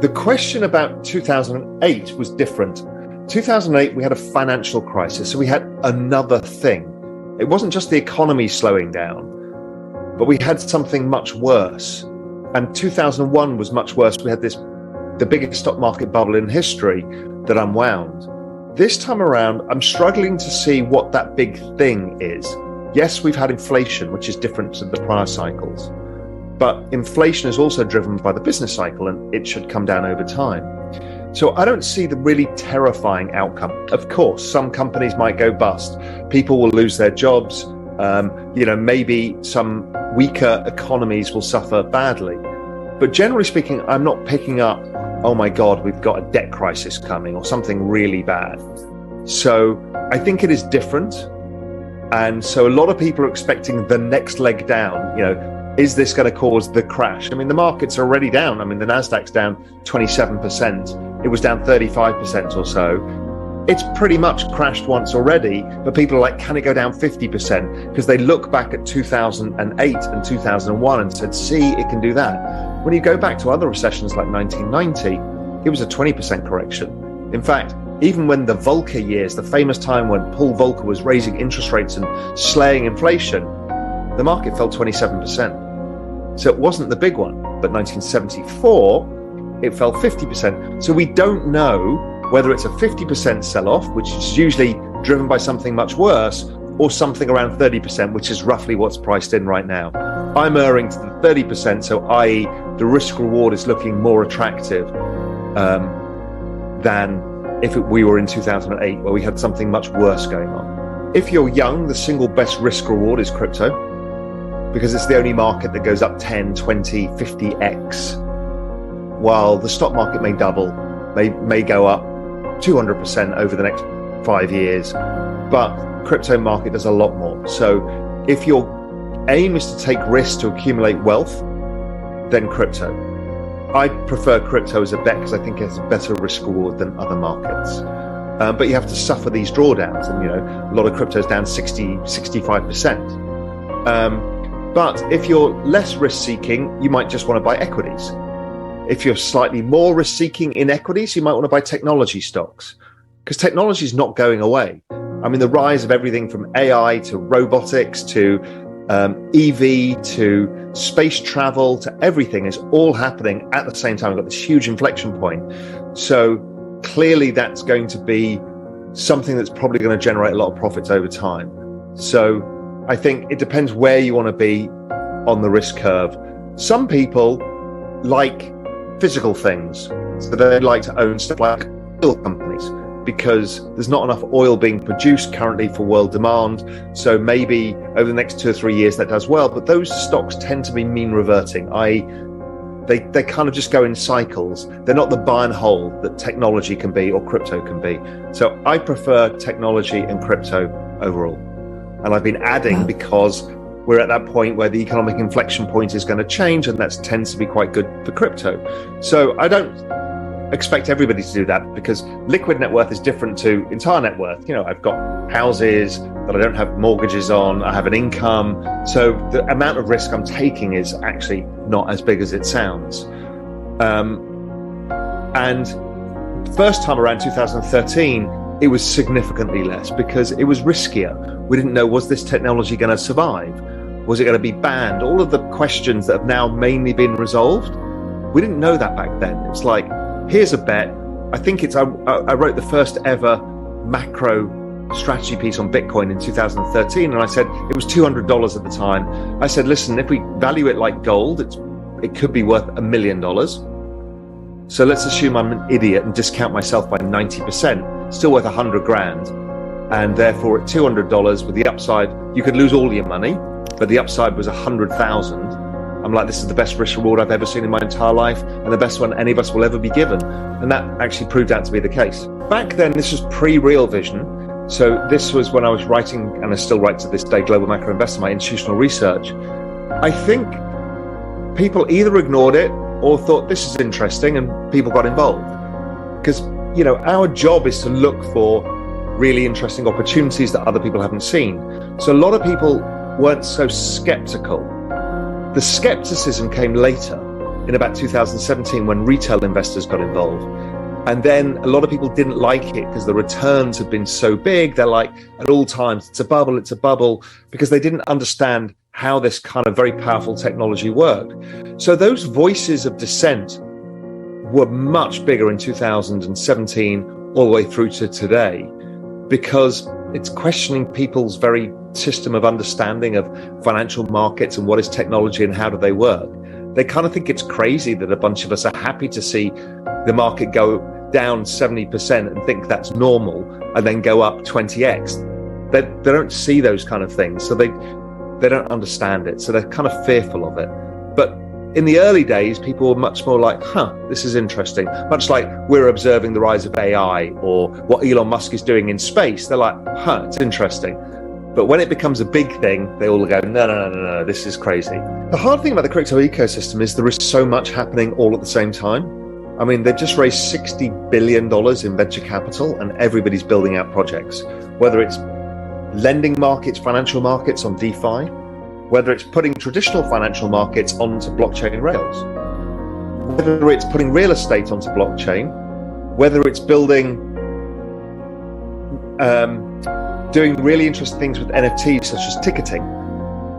The question about 2008 was different. 2008, we had a financial crisis, so we had another thing. It wasn't just the economy slowing down, but we had something much worse. And 2001 was much worse. We had the biggest stock market bubble in history that unwound. This time around, I'm struggling to see what that big thing is. Yes, we've had inflation, which is different to the prior cycles, but inflation is also driven by the business cycle and it should come down over time. So I don't see the really terrifying outcome. Of course, some companies might go bust. People will lose their jobs. Maybe some weaker economies will suffer badly. But generally speaking, I'm not picking up, oh my God, we've got a debt crisis coming or something really bad. So I think it is different. And so a lot of people are expecting the next leg down. Is this going to cause the crash? I mean, the market's already down. I mean, the Nasdaq's down 27%. It was down 35% or so. It's pretty much crashed once already, but people are like, can it go down 50%? Because they look back at 2008 and 2001 and said, see, it can do that. When you go back to other recessions like 1990, it was a 20% correction. In fact, even when the Volcker years, the famous time when Paul Volcker was raising interest rates and slaying inflation, the market fell 27%. So it wasn't the big one, but 1974, it fell 50%. So we don't know whether it's a 50% sell-off, which is usually driven by something much worse, or something around 30%, which is roughly what's priced in right now. I'm erring to the 30%, so i.e. the risk reward is looking more attractive than if we were in 2008, where we had something much worse going on. If you're young, the single best risk reward is crypto, because it's the only market that goes up 10, 20, 50x, while the stock market may double, may go up 200% over the next 5 years, but crypto market does a lot more. So if your aim is to take risks to accumulate wealth, then crypto. I prefer crypto as a bet because I think it has a better risk reward than other markets. But you have to suffer these drawdowns, and a lot of crypto is down 60, 65%. But if you're less risk-seeking, you might just want to buy equities. If you're slightly more risk-seeking in equities, you might want to buy technology stocks, because technology is not going away. I mean, the rise of everything from AI to robotics to EV to space travel to everything is all happening at the same time. We've got this huge inflection point. So clearly that's going to be something that's probably going to generate a lot of profits over time. So I think it depends where you want to be on the risk curve. Some people like physical things, so they like to own stuff like oil companies, because there's not enough oil being produced currently for world demand. So maybe over the next 2 or 3 years that does well, but those stocks tend to be mean reverting, i.e. they kind of just go in cycles. They're not the buy and hold that technology can be or crypto can be. So I prefer technology and crypto overall. And I've been adding because we're at that point where the economic inflection point is going to change, and that tends to be quite good for crypto. So I don't expect everybody to do that, because liquid net worth is different to entire net worth. I've got houses that I don't have mortgages on, I have an income. So the amount of risk I'm taking is actually not as big as it sounds. And first time around 2013, it was significantly less because it was riskier. We didn't know, was this technology going to survive? Was it going to be banned? All of the questions that have now mainly been resolved, we didn't know that back then. It's like, here's a bet. I think I wrote the first ever macro strategy piece on Bitcoin in 2013, and I said it was $200 at the time. I said, listen, if we value it like gold, it could be worth $1 million. So let's assume I'm an idiot and discount myself by 90%. Still worth 100 grand, and therefore at $200 with the upside, you could lose all your money, but the upside was 100,000. I'm like, this is the best risk reward I've ever seen in my entire life, and the best one any of us will ever be given. And that actually proved out to be the case. Back then, this was pre-Real Vision. So this was when I was writing, and I still write to this day, Global Macro Investor, my institutional research. I think people either ignored it or thought this is interesting, and people got involved. Because our job is to look for really interesting opportunities that other people haven't seen. So a lot of people weren't so skeptical. The skepticism came later. in about 2017 when retail investors got involved. And then a lot of people didn't like it because the returns had been so big. They're like, at all times, it's a bubble, because they didn't understand how this kind of very powerful technology worked. So those voices of dissent were much bigger in 2017 all the way through to today, because it's questioning people's very system of understanding of financial markets and what is technology and how do they work. They kind of think it's crazy that a bunch of us are happy to see the market go down 70% and think that's normal and then go up 20x. They don't see those kind of things, so they don't understand it, so they're kind of fearful of it. But in the early days, people were much more like, this is interesting. Much like we're observing the rise of AI or what Elon Musk is doing in space. They're like, it's interesting. But when it becomes a big thing, they all go, no, this is crazy. The hard thing about the crypto ecosystem is there is so much happening all at the same time. I mean, they've just raised $60 billion in venture capital and everybody's building out projects, whether it's lending markets, financial markets on DeFi, whether it's putting traditional financial markets onto blockchain rails, whether it's putting real estate onto blockchain, whether it's building, doing really interesting things with NFTs, such as ticketing.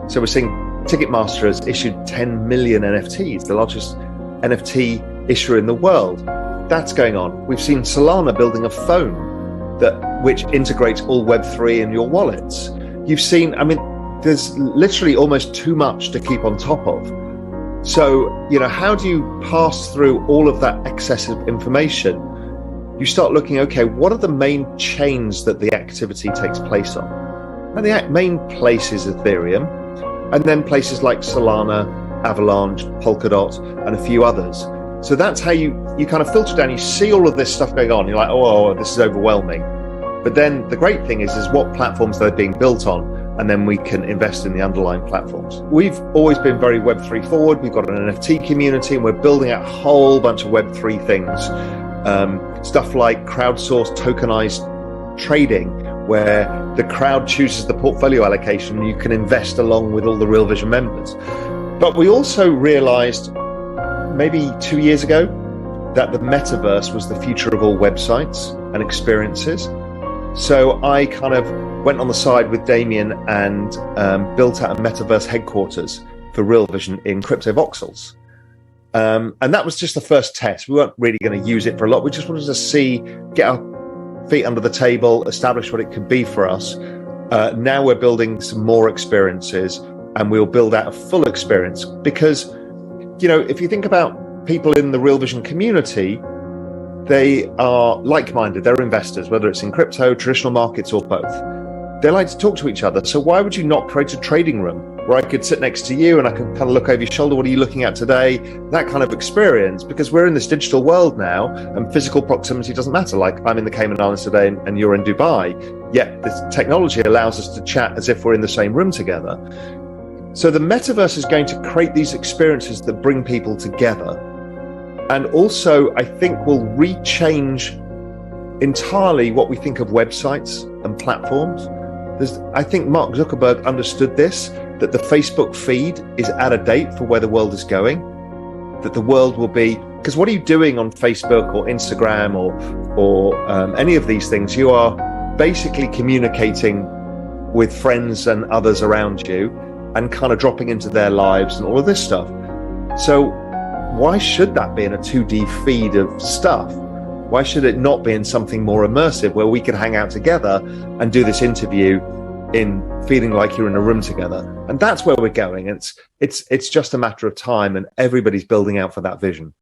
So we're seeing Ticketmaster has issued 10 million NFTs, the largest NFT issuer in the world. That's going on. We've seen Solana building a phone which integrates all Web3 in your wallets. You've seen, there's literally almost too much to keep on top of. So, how do you pass through all of that excessive information? You start looking, okay, what are the main chains that the activity takes place on? And the main place is Ethereum, and then places like Solana, Avalanche, Polkadot, and a few others. So that's how you kind of filter down. You see all of this stuff going on. You're like, oh, this is overwhelming. But then the great thing is what platforms they're being built on, and then we can invest in the underlying platforms. We've always been very Web3 forward. We've got an NFT community, and we're building out a whole bunch of Web3 things. Stuff like crowdsourced tokenized trading, where the crowd chooses the portfolio allocation and you can invest along with all the Real Vision members. But we also realized maybe 2 years ago that the metaverse was the future of all websites and experiences. So I kind of went on the side with Damien and built out a metaverse headquarters for Real Vision in crypto voxels. And that was just the first test. We weren't really going to use it for a lot. We just wanted to get our feet under the table, establish what it could be for us. Now we're building some more experiences, and we'll build out a full experience because, if you think about people in the Real Vision community, they are like-minded. They're investors, whether it's in crypto, traditional markets, or both. They like to talk to each other. So why would you not create a trading room where I could sit next to you and I can kind of look over your shoulder? What are you looking at today? That kind of experience, because we're in this digital world now and physical proximity doesn't matter. Like I'm in the Cayman Islands today and you're in Dubai, yet this technology allows us to chat as if we're in the same room together. So the metaverse is going to create these experiences that bring people together. And also, I think will rechange entirely what we think of websites and platforms. I think Mark Zuckerberg understood this, that the Facebook feed is out of date for where the world is going, that the world will be, because what are you doing on Facebook or Instagram or any of these things? You are basically communicating with friends and others around you and kind of dropping into their lives and all of this stuff. So why should that be in a 2D feed of stuff? Why should it not be in something more immersive where we can hang out together and do this interview in feeling like you're in a room together? And that's where we're going. It's just a matter of time, and everybody's building out for that vision.